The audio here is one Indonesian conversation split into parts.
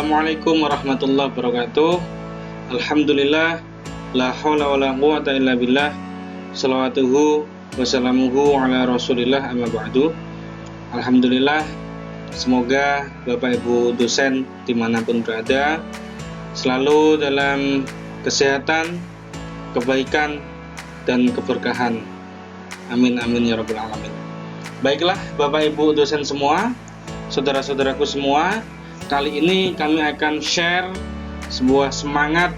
Assalamualaikum warahmatullahi wabarakatuh. Alhamdulillah, la haula wala quwata illa billah. Shalawatuhu wassalamuhu ala rasulillah, amma ba'du. Alhamdulillah, semoga Bapak Ibu dosen dimanapun berada selalu dalam kesehatan, kebaikan, dan keberkahan. Amin amin ya rabbal alamin. Baiklah Bapak Ibu dosen semua, saudara-saudaraku semua, kali ini kami akan share sebuah semangat,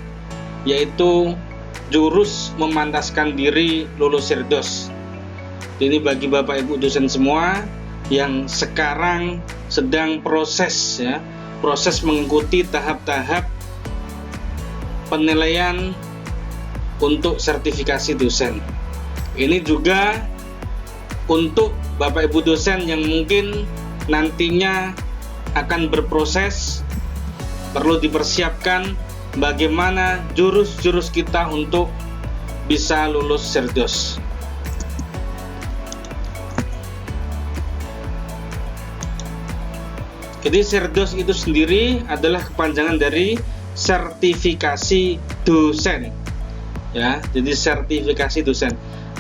yaitu jurus memantaskan diri lulus Sirdos. Ini bagi Bapak Ibu dosen semua yang sekarang sedang proses mengikuti tahap-tahap penilaian untuk sertifikasi dosen. Ini juga untuk Bapak Ibu dosen yang mungkin nantinya akan berproses, perlu dipersiapkan bagaimana jurus-jurus kita untuk bisa lulus Sirdos. Jadi Sirdos itu sendiri adalah kepanjangan dari sertifikasi dosen. Ya, jadi sertifikasi dosen.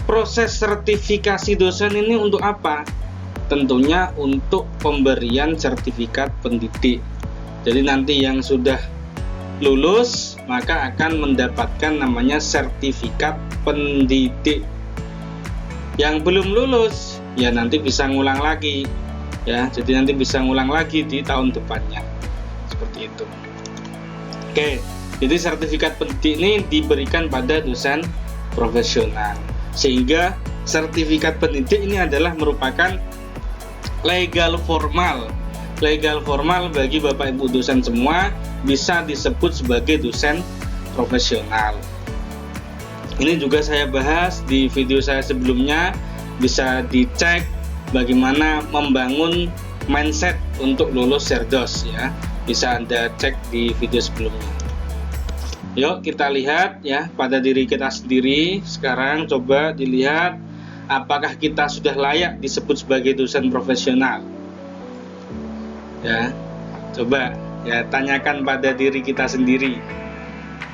Proses sertifikasi dosen ini untuk apa? Tentunya untuk pemberian sertifikat pendidik. Jadi nanti yang sudah lulus maka akan mendapatkan namanya sertifikat pendidik. Yang belum lulus ya nanti bisa ngulang lagi. Ya, jadi nanti bisa ngulang lagi di tahun depannya. Seperti itu. Oke, jadi sertifikat pendidik ini diberikan pada dosen profesional. Sehingga sertifikat pendidik ini adalah merupakan legal formal bagi Bapak Ibu dosen semua, bisa disebut sebagai dosen profesional. Ini juga saya bahas di video saya sebelumnya, bisa dicek bagaimana membangun mindset untuk lulus Sirdos ya. Bisa Anda cek di video sebelumnya. Yuk kita lihat ya pada diri kita sendiri. Sekarang coba dilihat apakah kita sudah layak disebut sebagai dosen profesional. Ya, coba ya tanyakan pada diri kita sendiri.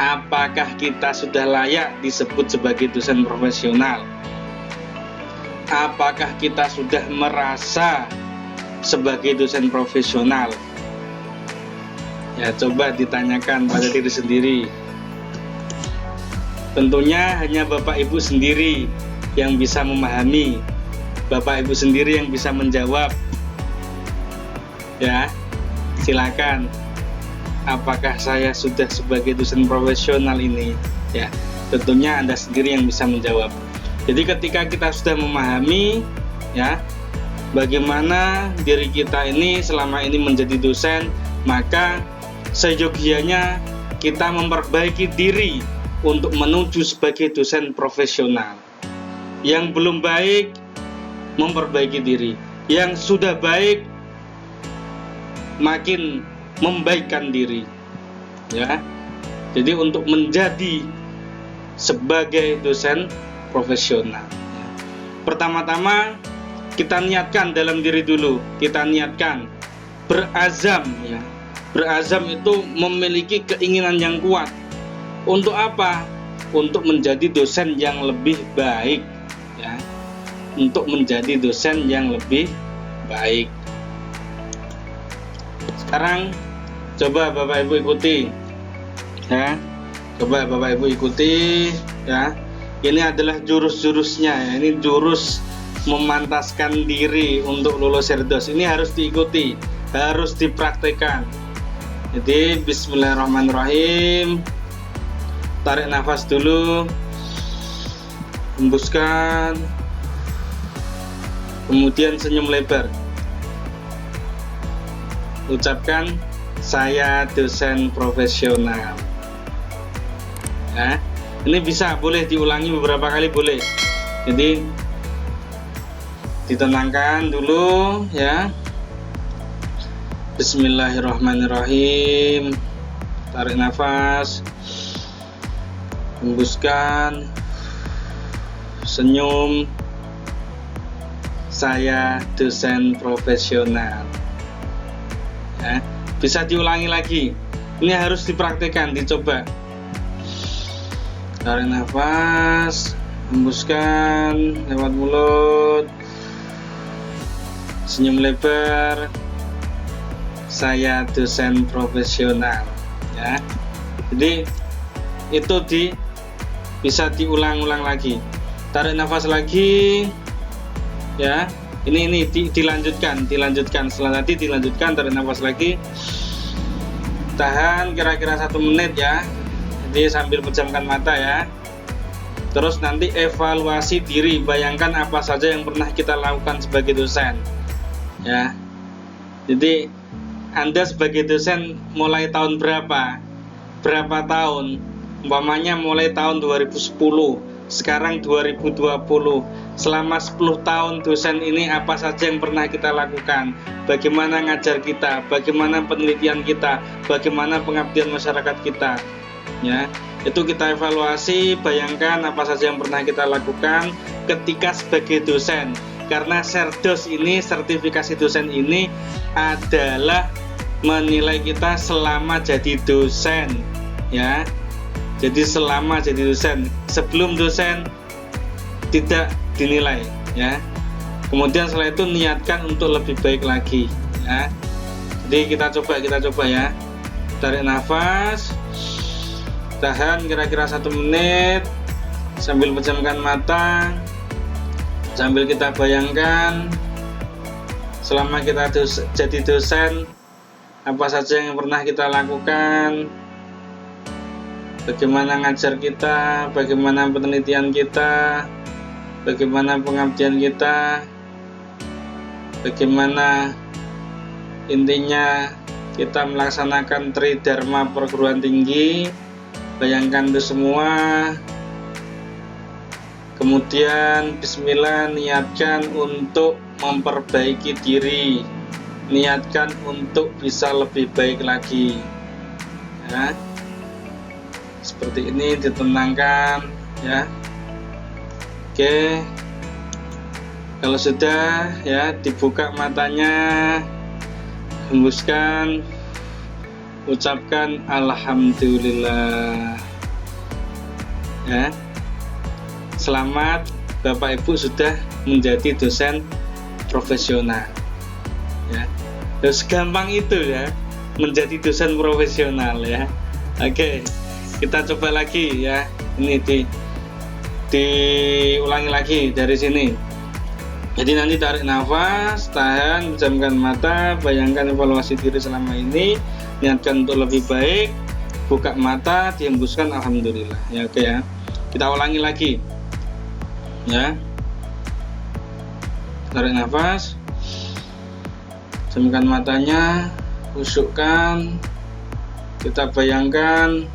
Apakah kita sudah layak disebut sebagai dosen profesional? Apakah kita sudah merasa sebagai dosen profesional? Ya, coba ditanyakan pada diri sendiri. Tentunya hanya Bapak Ibu sendiri yang bisa memahami, Bapak Ibu sendiri yang bisa menjawab. Ya, silakan. Apakah saya sudah sebagai dosen profesional ini? Ya, tentunya Anda sendiri yang bisa menjawab. Jadi ketika kita sudah memahami ya bagaimana diri kita ini selama ini menjadi dosen, maka seyogianya kita memperbaiki diri untuk menuju sebagai dosen profesional. Yang belum baik memperbaiki diri, yang sudah baik makin membaikkan diri ya. Jadi untuk menjadi sebagai dosen profesional ya. Pertama-tama kita niatkan dalam diri dulu, kita niatkan berazam ya. Berazam itu memiliki keinginan yang kuat. Untuk apa? Untuk menjadi dosen yang lebih baik ya. Untuk menjadi dosen yang lebih baik. Sekarang coba Bapak Ibu ikuti ya. Coba Bapak Ibu ikuti ya. Ini adalah jurus-jurusnya ya. Ini jurus memantaskan diri untuk lulus Sirdos. Ini harus diikuti, harus dipraktekkan. Jadi bismillahirrahmanirrahim. Tarik nafas dulu, hembuskan, kemudian senyum lebar. Ucapkan, saya dosen profesional. Ya, ini bisa, boleh diulangi beberapa kali, boleh. Jadi ditenangkan dulu ya. Bismillahirrahmanirrahim. Tarik nafas, hembuskan, senyum, saya dosen profesional ya. Bisa diulangi lagi. Ini harus dipraktikkan, dicoba. Tarik nafas, hembuskan lewat mulut, senyum lebar. Saya dosen profesional, ya. Jadi itu bisa diulang-ulang lagi. Tarik nafas lagi, ya. Ini dilanjutkan. Setelah tadi dilanjutkan, tarik nafas lagi. Tahan kira-kira 1 menit ya. Jadi sambil pejamkan mata ya. Terus nanti evaluasi diri, bayangkan apa saja yang pernah kita lakukan sebagai dosen. Ya. Jadi Anda sebagai dosen mulai tahun berapa? Berapa tahun? Umpamanya mulai tahun 2010, sekarang 2020. Selama 10 tahun dosen ini apa saja yang pernah kita lakukan? Bagaimana ngajar kita? Bagaimana penelitian kita? Bagaimana pengabdian masyarakat kita? Ya, itu kita evaluasi, bayangkan apa saja yang pernah kita lakukan ketika sebagai dosen. Karena Serdos ini, sertifikasi dosen ini adalah menilai kita selama jadi dosen, ya. Jadi selama jadi dosen, sebelum dosen tidak dinilai, ya. Kemudian setelah itu niatkan untuk lebih baik lagi, ya. Jadi kita coba ya. Tarik nafas, tahan kira-kira 1 menit sambil pejamkan mata, sambil kita bayangkan selama kita jadi dosen apa saja yang pernah kita lakukan, bagaimana ngajar kita, bagaimana penelitian kita, bagaimana pengabdian kita, bagaimana intinya kita melaksanakan Tridharma perguruan tinggi. Bayangkan itu semua. Kemudian bismillah, niatkan untuk memperbaiki diri, niatkan untuk bisa lebih baik lagi, ya. Seperti ini, ditenangkan, ya. Oke, kalau sudah, ya, dibuka matanya, hembuskan, ucapkan alhamdulillah, ya. Selamat, Bapak Ibu sudah menjadi dosen profesional, ya. Terus gampang itu ya, menjadi dosen profesional, ya. Oke, kita coba lagi ya. Ini diulangi lagi dari sini. Jadi nanti tarik nafas, tahan, pejamkan mata, bayangkan evaluasi diri selama ini, niatkan untuk lebih baik, buka mata, dihembuskan alhamdulillah. Ya, oke ya. Kita ulangi lagi. Ya. Tarik nafas, pejamkan matanya, khusyukkan, kita bayangkan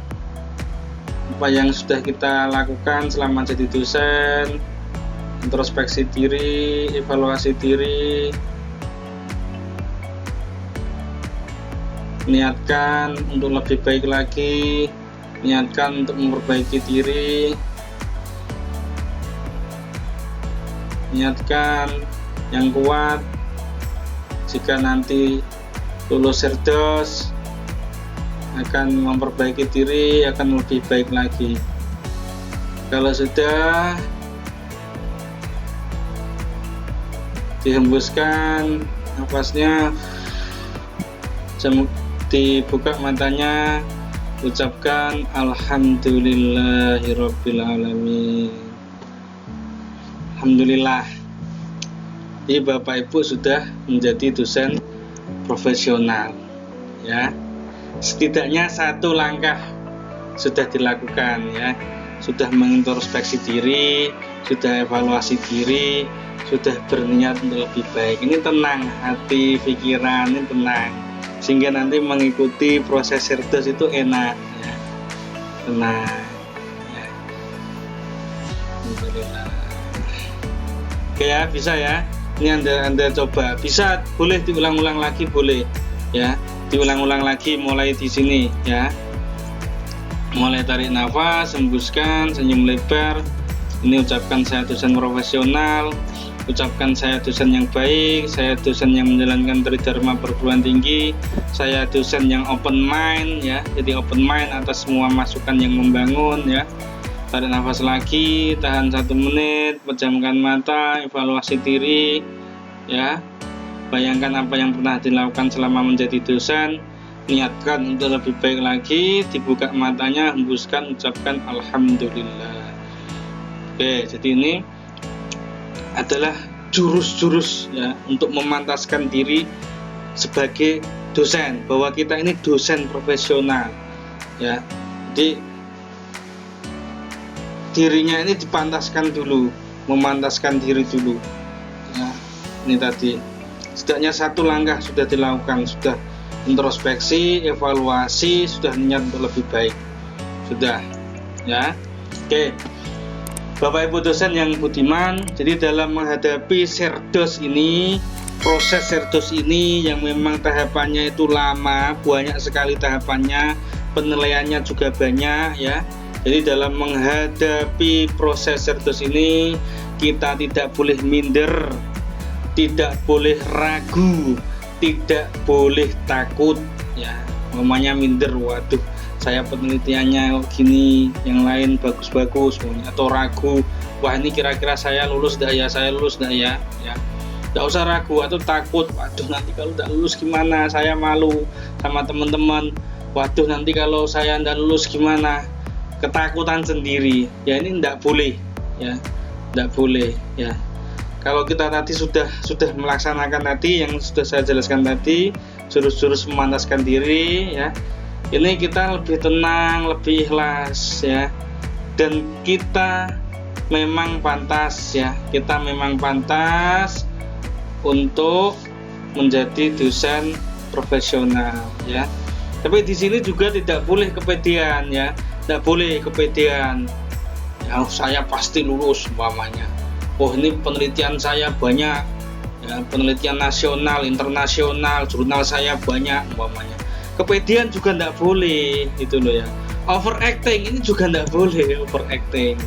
apa yang sudah kita lakukan selama jadi dosen, introspeksi diri, evaluasi diri, niatkan untuk lebih baik lagi, niatkan untuk memperbaiki diri, niatkan yang kuat jika nanti lulus Serdos akan memperbaiki diri, akan lebih baik lagi. Kalau sudah, dihembuskan nafasnya, dibuka matanya, ucapkan alhamdulillahirabbil alamin. Alhamdulillah. Jadi Bapak Ibu sudah menjadi dosen profesional, ya. Setidaknya 1 langkah sudah dilakukan, ya. Sudah mengintrospeksi diri, sudah evaluasi diri, sudah berniat untuk lebih baik. Ini tenang hati, pikiran ini tenang, sehingga nanti mengikuti proses Serdos itu enak, ya. Tenang, ya. Alhamdulillah. Oke ya, bisa ya. Ini anda coba, bisa, boleh diulang-ulang lagi, boleh ya, diulang-ulang lagi mulai di sini ya. Mulai tarik nafas, hembuskan, senyum lebar. Ini ucapkan saya dosen profesional. ucapkan saya dosen yang baik, saya dosen yang menjalankan tridharma perguruan tinggi, saya dosen yang open mind ya. Jadi open mind atas semua masukan yang membangun ya. Tarik nafas lagi, tahan 1 menit, pejamkan mata, evaluasi diri ya. Bayangkan apa yang pernah dilakukan selama menjadi dosen, niatkan untuk lebih baik lagi, dibuka matanya, hembuskan, ucapkan alhamdulillah. Oke, jadi ini adalah jurus-jurus ya untuk memantaskan diri sebagai dosen, bahwa kita ini dosen profesional ya. Jadi dirinya ini dipantaskan dulu, memantaskan diri dulu ya. Ini tadi setidaknya 1 langkah sudah dilakukan, sudah introspeksi, evaluasi, sudah niat untuk lebih baik, sudah ya. Oke, Bapak Ibu dosen yang budiman, jadi dalam menghadapi serdos ini, proses serdos ini yang memang tahapannya itu lama, banyak sekali tahapannya, penilaiannya juga banyak ya. Jadi dalam menghadapi proses serdos ini, kita tidak boleh minder, tidak boleh ragu, tidak boleh takut ya. Namanya minder, waduh saya penelitiannya gini, yang lain bagus-bagus, atau ragu, wah ini kira-kira saya lulus dah ya, saya lulus dah ya, nggak usah ragu atau takut, waduh nanti kalau nggak lulus gimana, saya malu sama teman-teman, waduh nanti kalau saya nggak lulus gimana, ketakutan sendiri, ya ini nggak boleh ya, nggak boleh ya. Kalau kita tadi sudah melaksanakan tadi yang sudah saya jelaskan tadi, jurus-jurus memantaskan diri ya, ini kita lebih tenang, lebih ikhlas ya, dan kita memang pantas ya, kita memang pantas untuk menjadi dosen profesional ya. Tapi di sini juga tidak boleh kepedean ya, tidak boleh kepedean ya, saya pasti lulus umpamanya, oh ini penelitian saya banyak ya, penelitian nasional, internasional, jurnal saya banyak umpamanya. Kepedean juga tidak boleh gitu loh ya. Overacting ini juga tidak boleh, overacting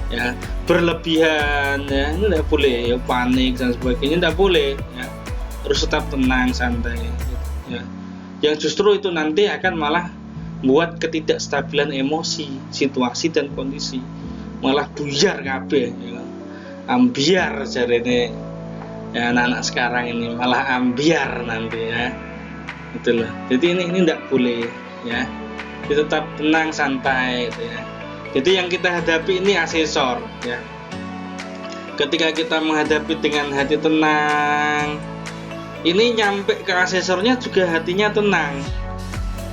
ya, berlebihan ya, ini tidak boleh ya, panik dan sebagainya tidak boleh ya. Harus tetap tenang, santai ya. Yang justru itu nanti akan malah buat ketidakstabilan emosi, situasi dan kondisi, malah buyar kabeh ya. Ambiar jarene ya, anak-anak sekarang ini malah ambiar nanti ya. Itulah. Jadi ini tidak boleh ya. Jadi tetap tenang, santai gitu ya. Jadi yang kita hadapi ini asesor ya. Ketika kita menghadapi dengan hati tenang, ini nyampe ke asesornya juga hatinya tenang.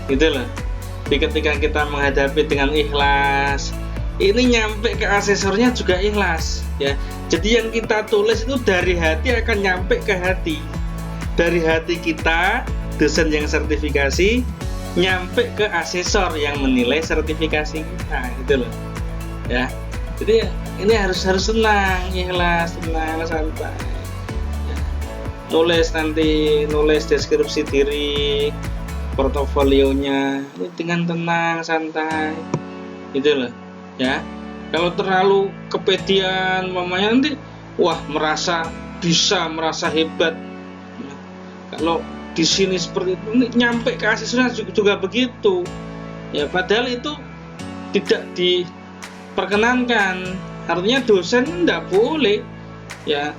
Gitu loh. Jadi ketika kita menghadapi dengan ikhlas, ini nyampe ke asesornya juga ikhlas ya. Jadi yang kita tulis itu dari hati akan nyampe ke hati. Dari hati kita, dosen yang sertifikasi, nyampe ke asesor yang menilai sertifikasi kita, gitu loh ya. Jadi ini harus tenang, ikhlas, tenang, santai ya. Nulis deskripsi diri, portofolionya ini dengan tenang, santai, gitu loh ya. Kalau terlalu kepedean mamanya nanti wah merasa bisa, merasa hebat. Kalau di sini seperti itu, nyampe ke asesornya juga begitu ya, padahal itu tidak diperkenankan. Artinya dosen tidak boleh ya,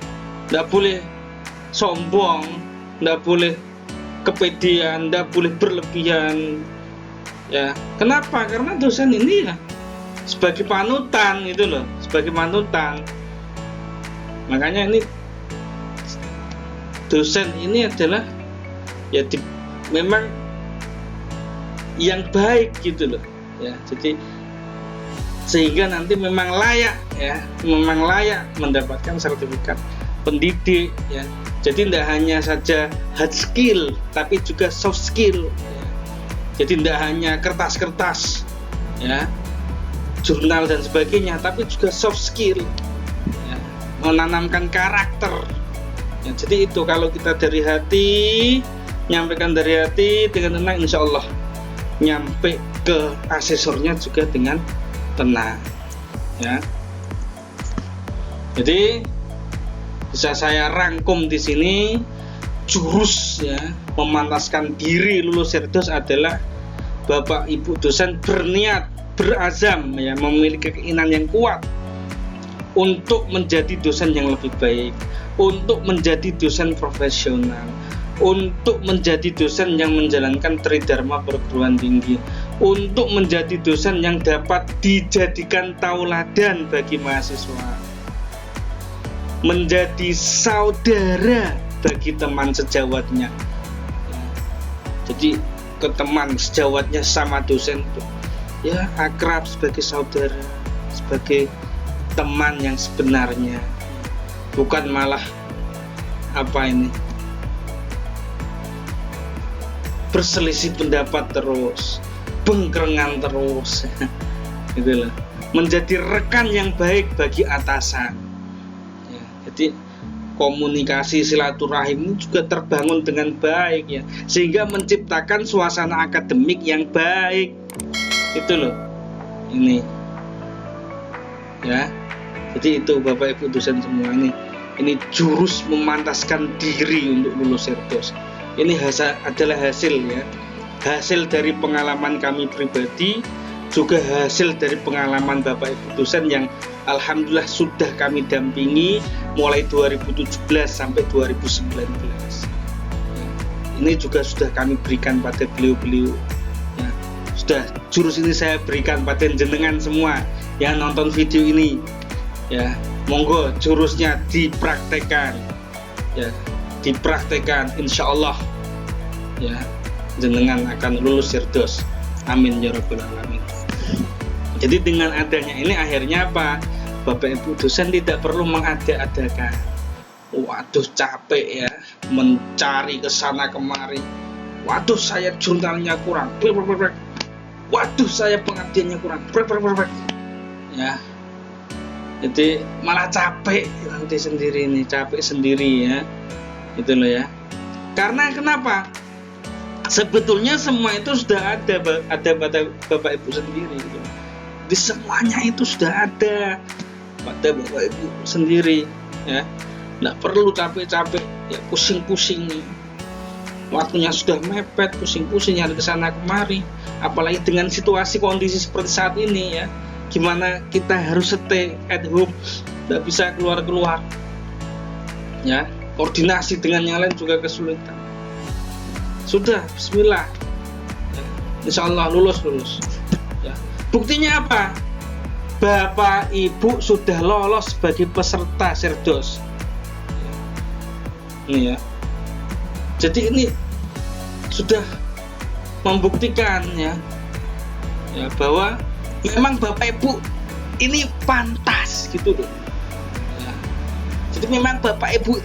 tidak boleh sombong, tidak boleh kepedean, tidak boleh berlebihan ya. Kenapa? Karena dosen ini ya sebagai panutan gitu loh, sebagai panutan. Makanya ini dosen ini adalah ya memang yang baik gitu loh ya. Jadi sehingga nanti memang layak ya, memang layak mendapatkan sertifikat pendidik ya. Jadi tidak hanya saja hard skill tapi juga soft skill ya. Jadi tidak hanya kertas-kertas ya, jurnal dan sebagainya, tapi juga soft skill ya, menanamkan karakter ya. Jadi itu kalau kita dari hati, nyampaikan dari hati dengan tenang, insya Allah nyampe ke asesornya juga dengan tenang ya. Jadi di Bisa saya rangkum di sini, jurus ya memantaskan diri lulus Sirdos adalah Bapak Ibu dosen berniat, berazam ya, memiliki keinginan yang kuat untuk menjadi dosen yang lebih baik, untuk menjadi dosen profesional, untuk menjadi dosen yang menjalankan tridharma perguruan tinggi, untuk menjadi dosen yang dapat dijadikan tauladan bagi mahasiswa, menjadi saudara bagi teman sejawatnya. Jadi ke teman sejawatnya sama dosen itu ya akrab, sebagai saudara, sebagai teman yang sebenarnya, bukan malah berselisih pendapat terus, bengkrengan terus gitu loh. Menjadi rekan yang baik bagi atasan ya, jadi komunikasi silaturahim ini juga terbangun dengan baik ya, sehingga menciptakan suasana akademik yang baik itu loh ini ya. Jadi itu Bapak Ibu dosen semua, ini jurus memantaskan diri untuk lulus Sirdos. Ini adalah hasil ya, hasil dari pengalaman kami pribadi, juga hasil dari pengalaman Bapak Ibu dosen yang alhamdulillah sudah kami dampingi mulai 2017 sampai 2019. Ini juga sudah kami berikan pada beliau-beliau ya. Sudah jurus ini saya berikan pada jenengan semua yang nonton video ini ya, monggo jurusnya dipraktekkan ya, dipraktekkan, insya Allah ya jenengan akan lulus Sirdos, amin ya rabbal alamin. Jadi dengan adanya ini akhirnya apa, Bapak Ibu dosen tidak perlu mengada-adakan, waduh capek ya mencari kesana kemari, waduh saya jurnalnya kurang, waduh saya pengabdiannya kurang, ya. Jadi malah capek nanti sendiri nih, capek sendiri ya, gitu loh ya. Karena kenapa? Sebetulnya semua itu sudah ada pada Bapak Ibu sendiri gitu. Di semuanya itu sudah ada pada Bapak Ibu sendiri ya. Nggak perlu capek-capek ya, pusing-pusing nih. Waktunya sudah mepet, pusing-pusing nyari kesana kemari. Apalagi dengan situasi kondisi seperti saat ini ya, gimana kita harus stay at home, nggak bisa keluar-keluar ya, koordinasi dengan yang lain juga kesulitan. Sudah, bismillah ya, insya Allah lulus ya. Buktinya apa? Bapak Ibu sudah lolos sebagai peserta Sirdos ini ya. Jadi ini sudah membuktikan ya bahwa memang Bapak Ibu ini pantas gitu loh ya. Jadi memang Bapak Ibu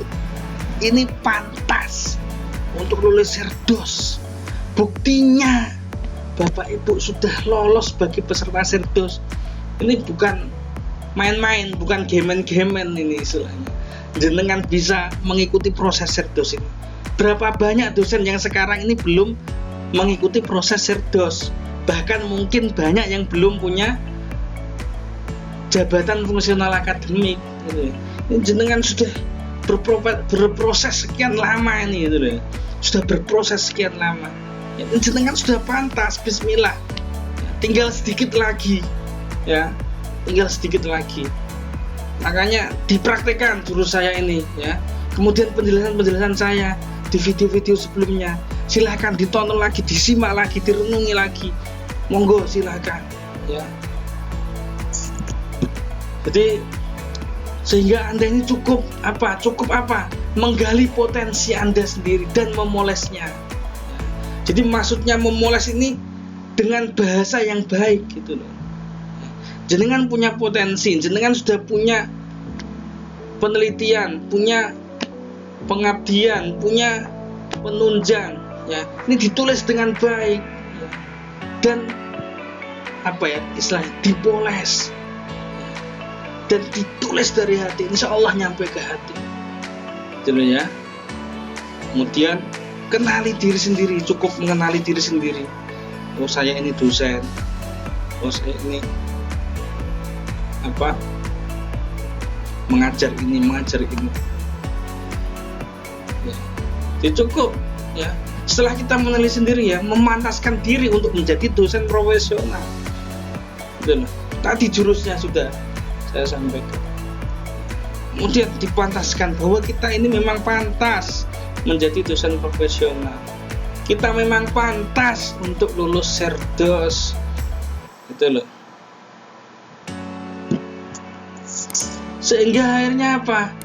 ini pantas untuk lulus Sirdos. Buktinya Bapak Ibu sudah lolos sebagai peserta Sirdos. Ini bukan main-main, bukan gemen-gemen ini istilahnya. Jenengan bisa mengikuti proses Sirdos ini. Berapa banyak dosen yang sekarang ini belum mengikuti proses Sirdos, bahkan mungkin banyak yang belum punya jabatan fungsional akademik gitu. Ini jenengan sudah berproses sekian lama ini gitu loh. Sudah berproses sekian lama ya, jenengan sudah pantas, bismillah ya, tinggal sedikit lagi ya, tinggal sedikit lagi. Makanya dipraktekkan jurus saya ini ya, kemudian penjelasan saya di video-video sebelumnya silahkan ditonton lagi, disimak lagi, direnungi lagi, monggo silahkan ya. Jadi sehingga Anda ini cukup apa? Menggali potensi Anda sendiri dan memolesnya. Jadi maksudnya memoles ini dengan bahasa yang baik gitu loh. Jenengan punya potensi, jenengan sudah punya penelitian, punya pengabdian, punya penunjang ya. Ini ditulis dengan baik ya. Dan istilahnya dipoles dan ditulis dari hati, insya Allah nyampe ke hati gitu ya. Kemudian kenali diri sendiri, cukup mengenali diri sendiri. Oh saya ini dosen, oh saya ini mengajar ini. cukup ya. Setelah kita mengenali sendiri ya, memantaskan diri untuk menjadi dosen profesional. Gitu loh. Tadi jurusnya sudah saya sampaikan. Kemudian dipantaskan bahwa kita ini memang pantas menjadi dosen profesional. Kita memang pantas untuk lulus Serdos. Gitu loh. Sehingga akhirnya apa?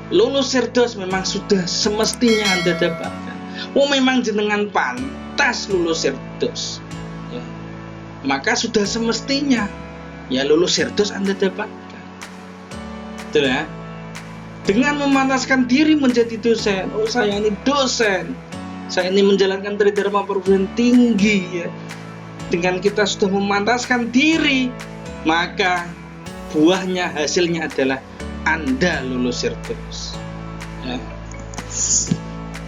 Lulus Serdos memang sudah semestinya Anda dapatkan. Memang jenengan pantas lulus Serdos ya. Maka sudah semestinya ya lulus Serdos Anda dapatkan. Betul ya? Dengan memantaskan diri menjadi dosen. Oh, saya ini dosen, saya ini menjalankan tridharma perguruan tinggi ya. Dengan kita sudah memantaskan diri, maka buahnya, hasilnya adalah Anda lulus Serdos ya.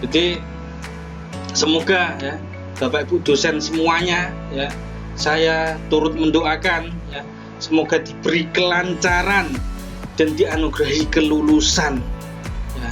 Jadi semoga ya Bapak Ibu dosen semuanya ya, saya turut mendoakan ya, semoga diberi kelancaran dan dianugerahi kelulusan ya.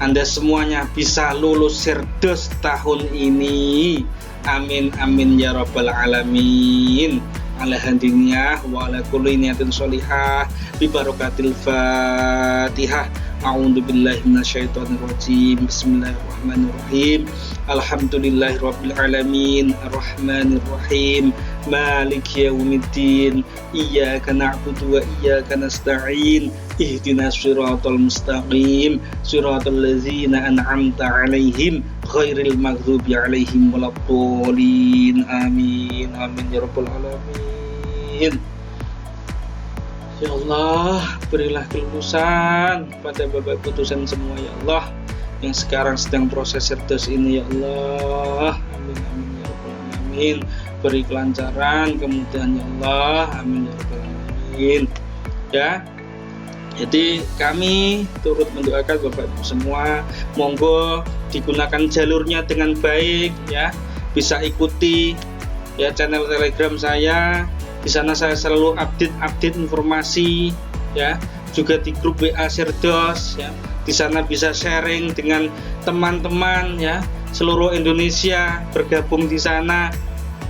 Anda semuanya bisa lulus Serdos tahun ini. Amin amin ya rabbal alamin. Ala handiniyah wa ala kulli niyatin sholihah bi barakatil Fatihah. A'udzu billahi minasyaitonir rajim. Bismillahirrahmanirrahim. Alhamdulillahirabbil alamin, arrahmanir rahim, maliki yaumiddin. Iyyaka na'budu wa iyyaka nasta'in. Ihdinas siratal mustaqim, siratal ladzina an'amta 'alaihim ghairil maghdubi 'alaihim waladdallin. Amin amin ya rabbal alamin. Ya Allah, berilah kelulusan pada Bapak Ibu dosen semua ya Allah, yang sekarang sedang proses Serdos ini ya Allah. Amin amin ya rabbal alamin. Beri kelancaran, kemudahan ya Allah. Amin ya rabbal alamin. Ya. Jadi kami turut mendoakan Bapak Ibu semua, monggo digunakan jalurnya dengan baik ya. Bisa ikuti ya channel Telegram saya. Di sana saya selalu update informasi ya. Juga di grup WA Serdos ya. Di sana bisa sharing dengan teman-teman ya, seluruh Indonesia bergabung di sana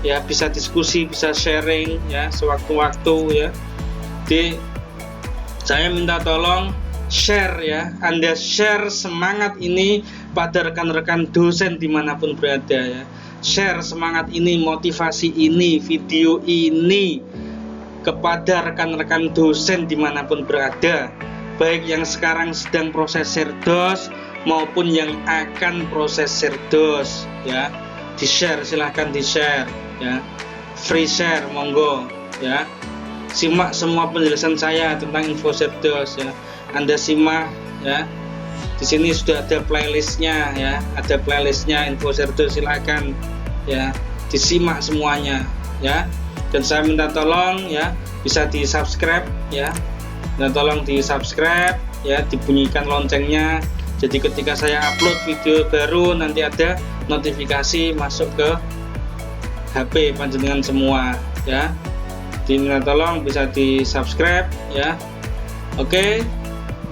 ya, bisa diskusi, bisa sharing ya sewaktu-waktu ya. Jadi saya minta tolong share ya, Anda share semangat ini pada rekan-rekan dosen dimanapun berada ya. Share semangat ini, motivasi ini, video ini kepada rekan-rekan dosen dimanapun berada, baik yang sekarang sedang proses Serdos maupun yang akan proses Serdos ya. Di share, silahkan di share ya, free share monggo ya. Simak semua penjelasan saya tentang info Serdos ya. Anda simak ya. Di sini sudah ada playlistnya ya, ada playlistnya info Serdos, silakan ya disimak semuanya ya. Dan saya minta tolong ya bisa di subscribe ya, dan tolong di subscribe ya, dibunyikan loncengnya. Jadi ketika saya upload video baru nanti ada notifikasi masuk ke HP panjenengan semua ya. Diminta tolong bisa di subscribe ya. Oke,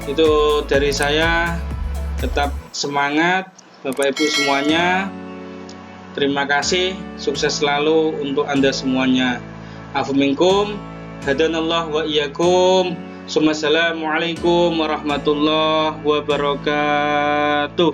itu dari saya. Tetap semangat Bapak Ibu semuanya. Terima kasih, sukses selalu untuk Anda semuanya. Afu minkum, hadanallah wa iyyakum. Assalamualaikum warahmatullahi wabarakatuh.